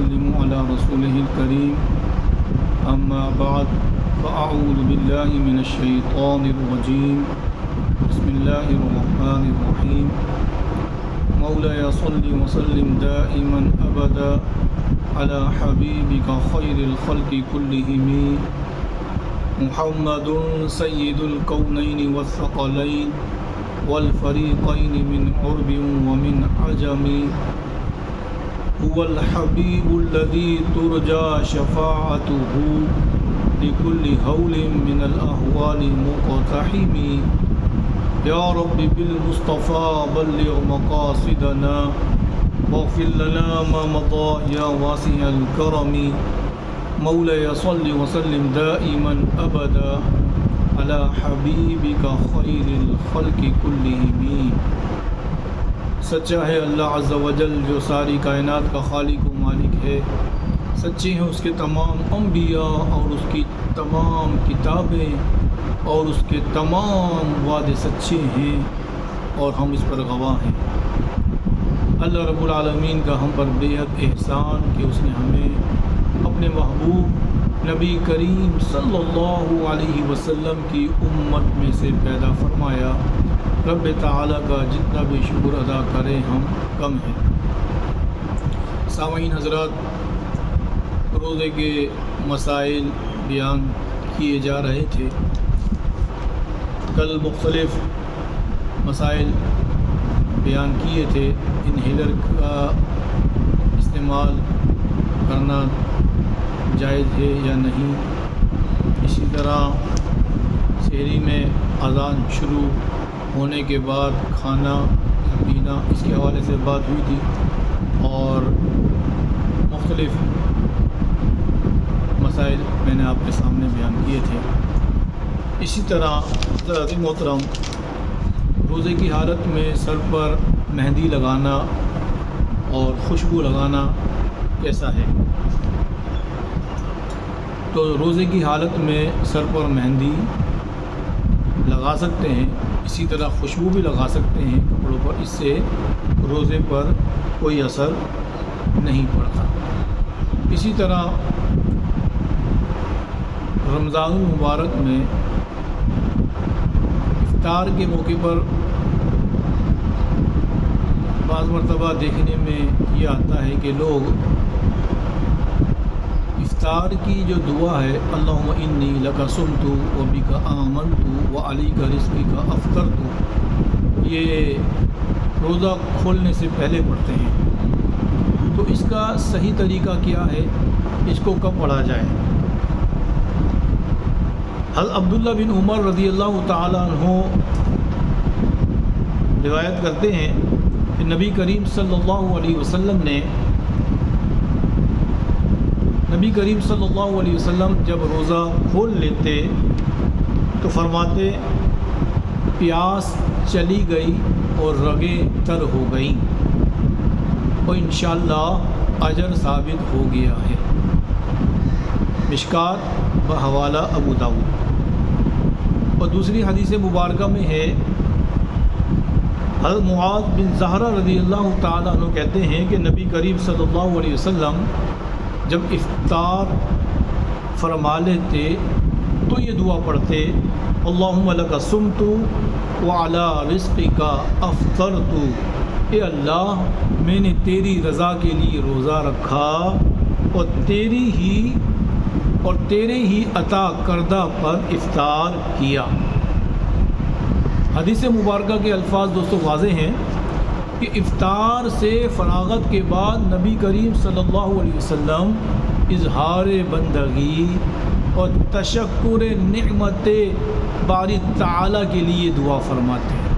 ويسلم على رسوله الكريم أما بعد فأعوذ بالله من الشيطان الرجيم بسم الله الرحمن الرحيم مولاي صل وسلم دائما أبدا على حبيبك خير الخلق كلهم محمد سيد الكونين والثقلين والفريقين من عرب ومن عجم هو الحبيب الذي ترجى شفاعته لكل هول من الأهوال مقتحم يا رب بالمصطفى بلغ مقاصدنا واغفر لنا ما مضى يا واسع الكرم مولاي صل وسلم دائما أبدا على حبيبك خير الخلق كلهم. سچا ہے اللہ عز و جل جو ساری کائنات کا خالق و مالک ہے. سچے ہیں اس کے تمام انبیاء اور اس کی تمام کتابیں اور اس کے تمام وعدے سچے ہیں اور ہم اس پر گواہ ہیں. اللہ رب العالمین کا ہم پر بے حد احسان کہ اس نے ہمیں اپنے محبوب نبی کریم صلی اللہ علیہ وسلم کی امت میں سے پیدا فرمایا. رب تعالیٰ کا جتنا بھی شکر ادا کریں ہم کم ہیں. سامعین حضرات، روزے کے مسائل بیان کیے جا رہے تھے. کل مختلف مسائل بیان کیے تھے. انہیلر کا استعمال کرنا جائز ہے یا نہیں. اسی طرح سحری میں اذان شروع ہونے کے بعد کھانا یا پینا، اس کے حوالے سے بات ہوئی تھی اور مختلف مسائل میں نے آپ کے سامنے بیان کیے تھے. اسی طرح حضرات محترم، روزے کی حالت میں سر پر مہندی لگانا اور خوشبو لگانا کیسا ہے؟ تو روزے کی حالت میں سر پر مہندی لگا سکتے ہیں، اسی طرح خوشبو بھی لگا سکتے ہیں کپڑوں پر. اس سے روزے پر کوئی اثر نہیں پڑتا. اسی طرح رمضان المبارک میں افطار کے موقع پر بعض مرتبہ دیکھنے میں یہ آتا ہے کہ لوگ افطار کی جو دعا ہے اللہم انی لک صمت و بک آمنت و علیک رزقک افطرت، یہ روزہ کھولنے سے پہلے پڑھتے ہیں. تو اس کا صحیح طریقہ کیا ہے؟ اس کو کب پڑھا جائے؟ حضرت عبداللہ بن عمر رضی اللہ تعالیٰ عنہ روایت کرتے ہیں کہ نبی کریم صلی اللہ علیہ وسلم نے جب روزہ کھول لیتے تو فرماتے پیاس چلی گئی اور رگیں تر ہو گئیں اور انشاءاللہ اجر ثابت ہو گیا ہے. مشکات بحوالہ ابو داؤد. اور دوسری حدیث مبارکہ میں ہے حضرت معاذ بن زہرہ رضی اللہ تعالیٰ عنہ کہتے ہیں کہ نبی کریم صلی اللہ علیہ وسلم جب افطار فرما لیتے تو یہ دعا پڑھتے اللہم لک صمت وعلی رزقک افطرت، اے اللہ میں نے تیری رضا کے لیے روزہ رکھا اور تیرے ہی عطا کردہ پر افطار کیا. حدیث مبارکہ کے الفاظ دوستو واضح ہیں کہ افطار سے فراغت کے بعد نبی کریم صلی اللہ علیہ وسلم اظہار بندگی اور تشکر نعمت باری تعالیٰ کے لیے دعا فرماتے ہیں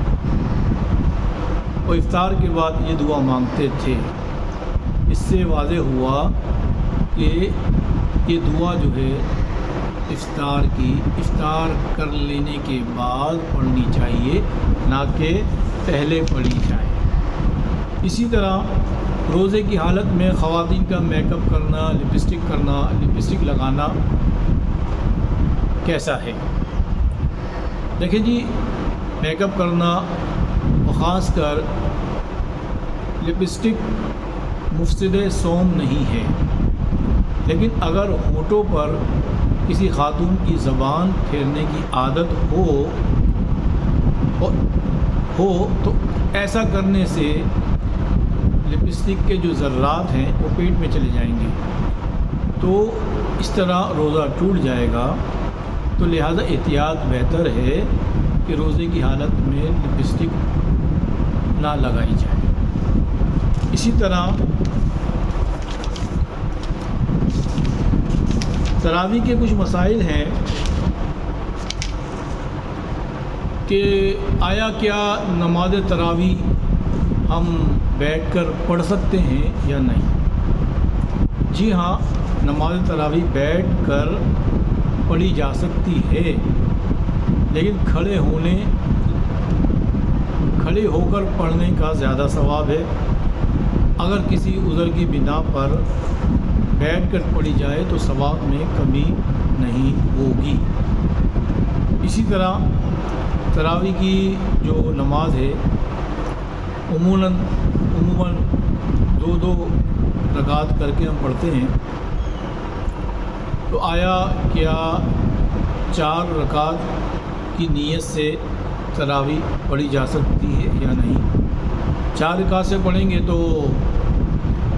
اور افطار کے بعد یہ دعا مانگتے تھے. اس سے واضح ہوا کہ یہ دعا جو ہے افطار کر لینے کے بعد پڑھنی چاہیے، نہ کہ پہلے پڑھی جائے. اسی طرح روزے کی حالت میں خواتین کا میک اپ کرنا، لپسٹک لگانا کیسا ہے؟ دیکھیں جی، میک اپ کرنا اور خاص کر لپسٹک مفسد صوم نہیں ہے. لیکن اگر ہونٹوں پر کسی خاتون کی زبان پھیرنے کی عادت ہو تو ایسا کرنے سے لپسٹک کے جو ذرات ہیں وہ پیٹ میں چلے جائیں گے، تو اس طرح روزہ ٹوٹ جائے گا۔ تو لہذا احتیاط بہتر ہے کہ روزے کی حالت میں لپسٹک نہ لگائی جائے۔ اسی طرح تراویح کے کچھ مسائل ہیں کہ آیا کیا نماز تراویح ہم بیٹھ کر پڑھ سکتے ہیں یا نہیں؟ جی ہاں، نماز تراویح بیٹھ کر پڑھی جا سکتی ہے، لیکن کھڑے ہو کر پڑھنے کا زیادہ ثواب ہے۔ اگر کسی عذر کی بنا پر بیٹھ کر پڑھی جائے تو ثواب میں کمی نہیں ہوگی۔ اسی طرح تراویح کی جو نماز ہے عموماً دو رکعت کر کے ہم پڑھتے ہیں، تو آیا کیا 4 رکعت کی نیت سے تراویح پڑھی جا سکتی ہے یا نہیں؟ 4 رکعت سے پڑھیں گے تو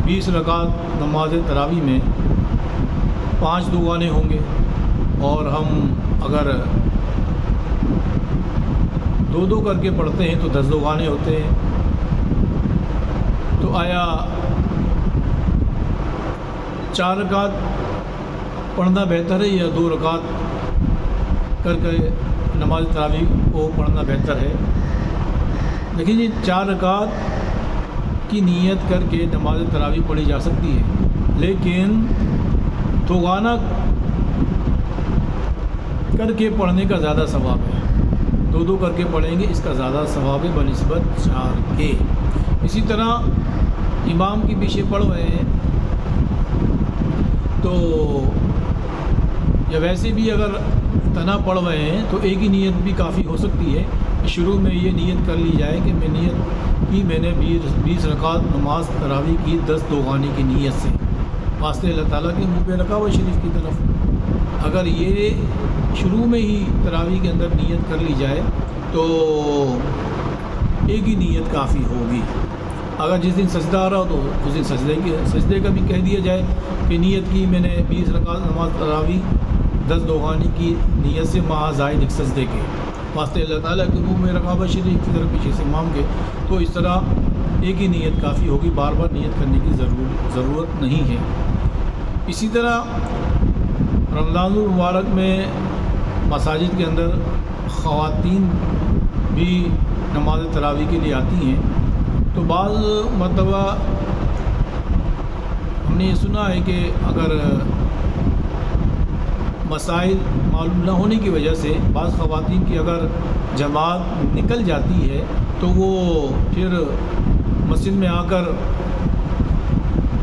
20 رکعت نماز تراویح میں 5 دعانے ہوں گے، اور ہم اگر 2 کر کے پڑھتے ہیں تو 10 دعانے ہوتے ہیں۔ تو آیا 4 رکعت پڑھنا بہتر ہے یا 2 رکعت کر کے نماز تراویح کو پڑھنا بہتر ہے؟ دیکھیں جی، 4 رکعت کی نیت کر کے نماز تراویح پڑھی جا سکتی ہے، لیکن دوگانہ کر کے پڑھنے کا زیادہ ثواب ہے۔ 2 کر کے پڑھیں گے، اس کا زیادہ ثواب ہے بنسبت 4 کے۔ اسی طرح امام کے پیچھے پڑھ رہے ہیں تو یا ویسے بھی اگر تنہا پڑھ رہے ہیں تو ایک ہی نیت بھی کافی ہو سکتی ہے۔ شروع میں یہ نیت کر لی جائے کہ میں نے 20 رکعت نماز تراویح کی 10 دوغانی کی نیت سے، واسطے اللہ تعالیٰ کے منہ پہ رکھا ہوا شریف کی طرف۔ اگر یہ شروع میں ہی تراویح کے اندر نیت کر لی جائے تو ایک ہی نیت کافی ہوگی۔ اگر جس دن سجدہ آ رہا ہو تو اس دن سجدے کا بھی کہہ دیا جائے کہ نیت کی میں نے 20 رکعت نماز تراویح 10 دوغانی کی نیت سے مع زائد ایک سجدے کے، واسطے اللہ تعالیٰ کے منہ میں رکعہ شریف کی طرف پیچھے سے امام کے، تو اس طرح ایک ہی نیت کافی ہوگی، بار بار نیت کرنے کی ضرورت نہیں ہے۔ اسی طرح رمضان المبارک میں مساجد کے اندر خواتین بھی نماز تراویح کے لیے آتی ہیں، تو بعض مرتبہ ہم نے یہ سنا ہے کہ اگر مسائل معلوم نہ ہونے کی وجہ سے بعض خواتین کی اگر جماعت نکل جاتی ہے تو وہ پھر مسجد میں آ کر،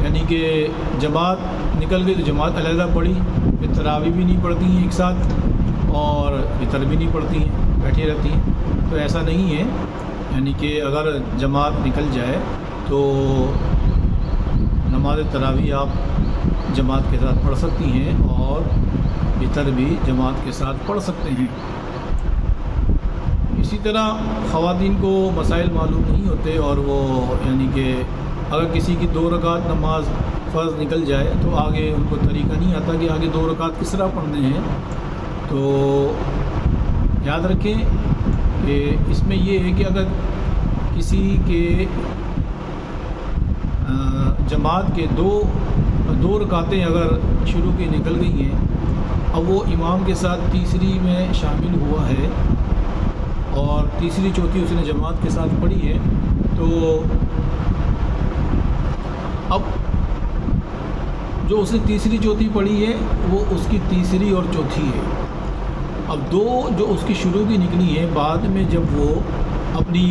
یعنی کہ جماعت نکل گئی تو جماعت علیحدہ پڑھی، پھر تراویح بھی نہیں پڑھتی ہیں ایک ساتھ اور وتر بھی نہیں پڑھتی ہیں، بیٹھی رہتی ہیں۔ تو ایسا نہیں ہے، یعنی کہ اگر جماعت نکل جائے تو نماز تراویح آپ جماعت کے ساتھ پڑھ سکتی ہیں اور وتر بھی جماعت کے ساتھ پڑھ سکتے ہیں۔ اسی طرح خواتین کو مسائل معلوم نہیں ہوتے، اور وہ یعنی کہ اگر کسی کی 2 رکعت نماز فرض نکل جائے تو آگے ان کو طریقہ نہیں آتا کہ آگے 2 رکعت کس طرح پڑھنے ہیں، تو یاد رکھیں کہ اس میں یہ ہے کہ اگر کسی کے جماعت کے دو رکعتیں اگر شروع کی نکل گئی ہیں، اب وہ امام کے ساتھ تیسری میں شامل ہوا ہے اور تیسری چوتھی اس نے جماعت کے ساتھ پڑھی ہے، تو اب جو اس نے تیسری چوتھی پڑھی ہے وہ اس کی تیسری اور چوتھی ہے۔ اب 2 جو اس کی شروع کی نکلی ہیں، بعد میں جب وہ اپنی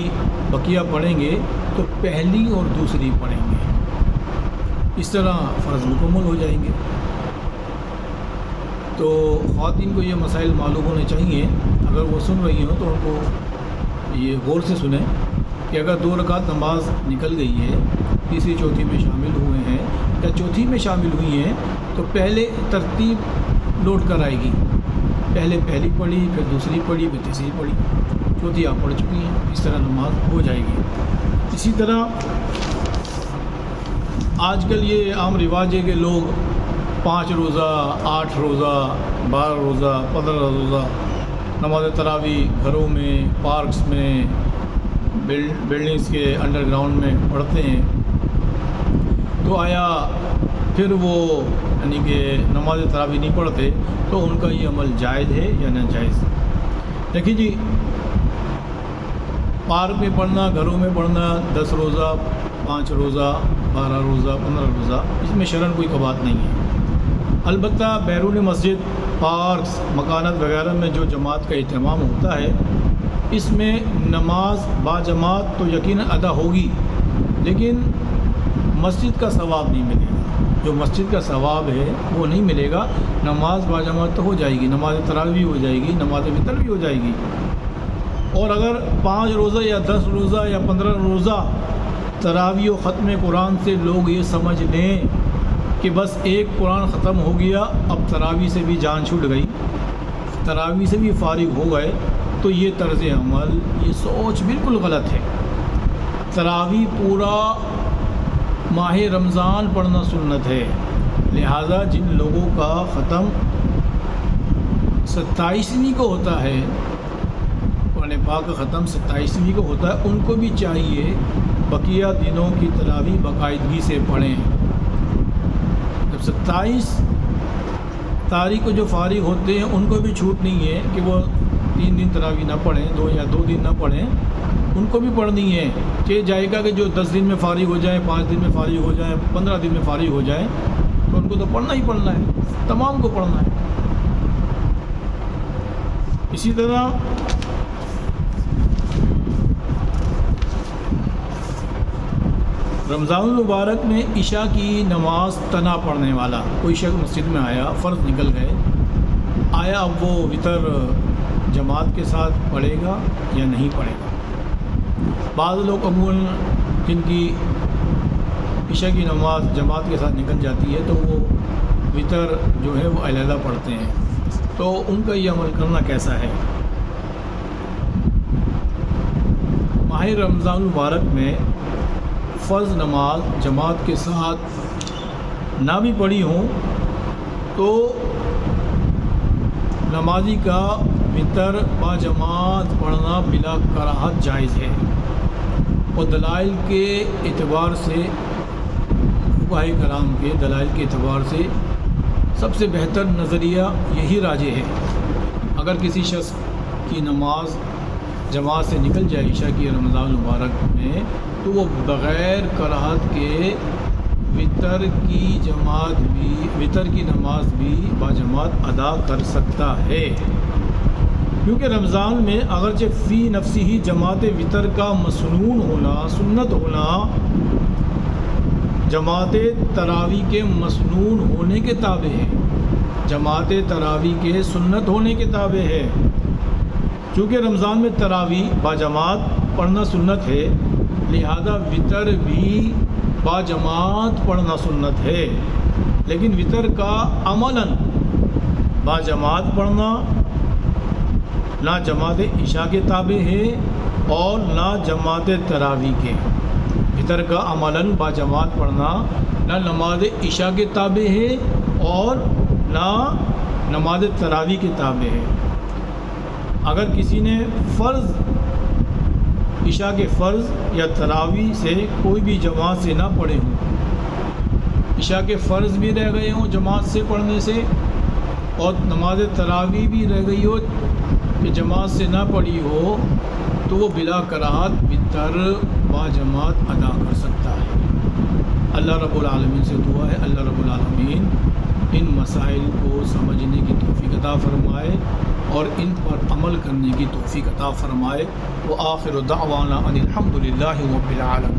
بقیہ پڑھیں گے تو پہلی اور دوسری پڑھیں گے، اس طرح فرض مکمل ہو جائیں گے۔ تو خواتین کو یہ مسائل معلوم ہونے چاہیے، اگر وہ سن رہی ہوں تو ان کو یہ غور سے سنیں کہ اگر 2 رکعت نماز نکل گئی ہے، تیسری چوتھی میں شامل ہوئے ہیں یا چوتھی میں شامل ہوئی ہیں، تو پہلے ترتیب لوٹ کر آئے گی، پہلے پہلی پڑھی، پھر دوسری پڑھی، پھر تیسری پڑھی، چوتھی آپ پڑھ چکی ہیں، اس طرح نماز ہو جائے گی۔ اسی طرح آج کل یہ عام رواج ہے کہ لوگ 5 روزہ، 8 روزہ، 12 روزہ، 15 روزہ نماز تراویح گھروں میں، پارکس میں، بلڈنگز کے انڈر گراؤنڈ میں پڑھتے ہیں۔ تو آیا پھر وہ یعنی کہ نماز تراویح نہیں پڑھتے تو ان کا یہ عمل جائز ہے یا ناجائز؟ دیکھیے جی، پارک میں پڑھنا، گھروں میں پڑھنا، 10 روزہ، 5 روزہ، 12 روزہ، 15 روزہ، اس میں شرعاً کوئی بات نہیں ہے۔ البتہ بیرون مسجد، پارکس، مکانات وغیرہ میں جو جماعت کا اہتمام ہوتا ہے، اس میں نماز با جماعت تو یقیناً ادا ہوگی، لیکن مسجد کا ثواب نہیں ملے گا۔ جو مسجد کا ثواب ہے وہ نہیں ملے گا۔ نماز با جماعت تو ہو جائے گی، نماز تراویح بھی ہو جائے گی، نماز وتر بھی ہو جائے گی۔ اور اگر 5 روزہ یا 10 روزہ یا 15 روزہ تراویح و ختم قرآن سے لوگ یہ سمجھ لیں کہ بس ایک قرآن ختم ہو گیا، اب تراویح سے بھی جان چھوٹ گئی، تراویح سے بھی فارغ ہو گئے، تو یہ طرز عمل، یہ سوچ بالکل غلط ہے۔ تراویح پورا ماہ رمضان پڑھنا سنت ہے، لہذا جن لوگوں کا ختم 27ویں کو ہوتا ہے، قرآن پاک کا ختم 27ویں کو ہوتا ہے، ان کو بھی چاہیے بقیہ دنوں کی تراویح باقاعدگی سے پڑھیں۔ جب 27 تاریخ کو جو فارغ ہوتے ہیں ان کو بھی چھوٹ نہیں ہے کہ وہ 3 دن تراویح نہ پڑھیں، 2 دن نہ پڑھیں، ان کو بھی پڑھنی ہے۔ کہ جائے گا کہ جو 10 دن میں فارغ ہو جائیں، 5 دن میں فارغ ہو جائیں، 15 دن میں فارغ ہو جائیں، تو ان کو تو پڑھنا ہی پڑھنا ہے، تمام کو پڑھنا ہے۔ اسی طرح رمضان المبارک میں عشاء کی نماز تنہا پڑھنے والا کوئی شخص مسجد میں آیا، فرض نکل گئے، آیا اب وہ وتر جماعت کے ساتھ پڑھے گا یا نہیں پڑھے گا؟ بعض لوگ عموماً جن کی عشاء کی نماز جماعت کے ساتھ نکل جاتی ہے تو وہ وتر جو ہے وہ علیحدہ پڑھتے ہیں، تو ان کا یہ عمل کرنا کیسا ہے؟ ماہ رمضان المبارک میں فرض نماز جماعت کے ساتھ نہ بھی پڑھی ہوں تو نمازی کا وتر با جماعت پڑھنا بلا کراہت جائز ہے، اور دلائل کے اعتبار سے، فقہائے کرام کے دلائل کے اعتبار سے سب سے بہتر نظریہ یہی راجح ہے۔ اگر کسی شخص کی نماز جماعت سے نکل جائے عشاء کی رمضان المبارک میں، تو وہ بغیر کراہت کے وتر کی نماز بھی با جماعت ادا کر سکتا ہے، کیونکہ رمضان میں اگرچہ فی نفسی ہی جماعت وتر کا مسنون ہونا، سنت ہونا، جماعت تراویح کے مسنون ہونے کے تابع ہے، جماعت تراویح کے سنت ہونے کے تابع ہے۔ چونکہ رمضان میں تراویح با جماعت پڑھنا سنت ہے، لہذا وتر بھی با جماعت پڑھنا سنت ہے، لیکن وتر کا عملاً با جماعت پڑھنا نہ جماعت عشاء کے تابع ہے اور نہ جماعت تراویح کے۔ وتر کا عملاً با جماعت پڑھنا نہ نماز عشاء کے تابع ہے اور نہ نماز تراویح کے تابع ہے۔ اگر کسی نے فرض، عشاء کے فرض یا تراویح سے کوئی بھی جماعت سے نہ پڑھے ہوں، عشاء کے فرض بھی رہ گئے ہوں جماعت سے پڑھنے سے، اور نماز تراویح بھی رہ گئی ہو کہ جماعت سے نہ پڑھی ہو، تو وہ بلا کراہت وتر با جماعت ادا کر سکتا ہے۔ اللہ رب العالمین سے دعا ہے اللہ رب العالمین ان مسائل کو سمجھنے کی توفیق عطا فرمائے اور ان پر عمل کرنے کی توفیق عطا فرمائے۔ وآخر دعوانا ان الحمد للہ رب العالمین۔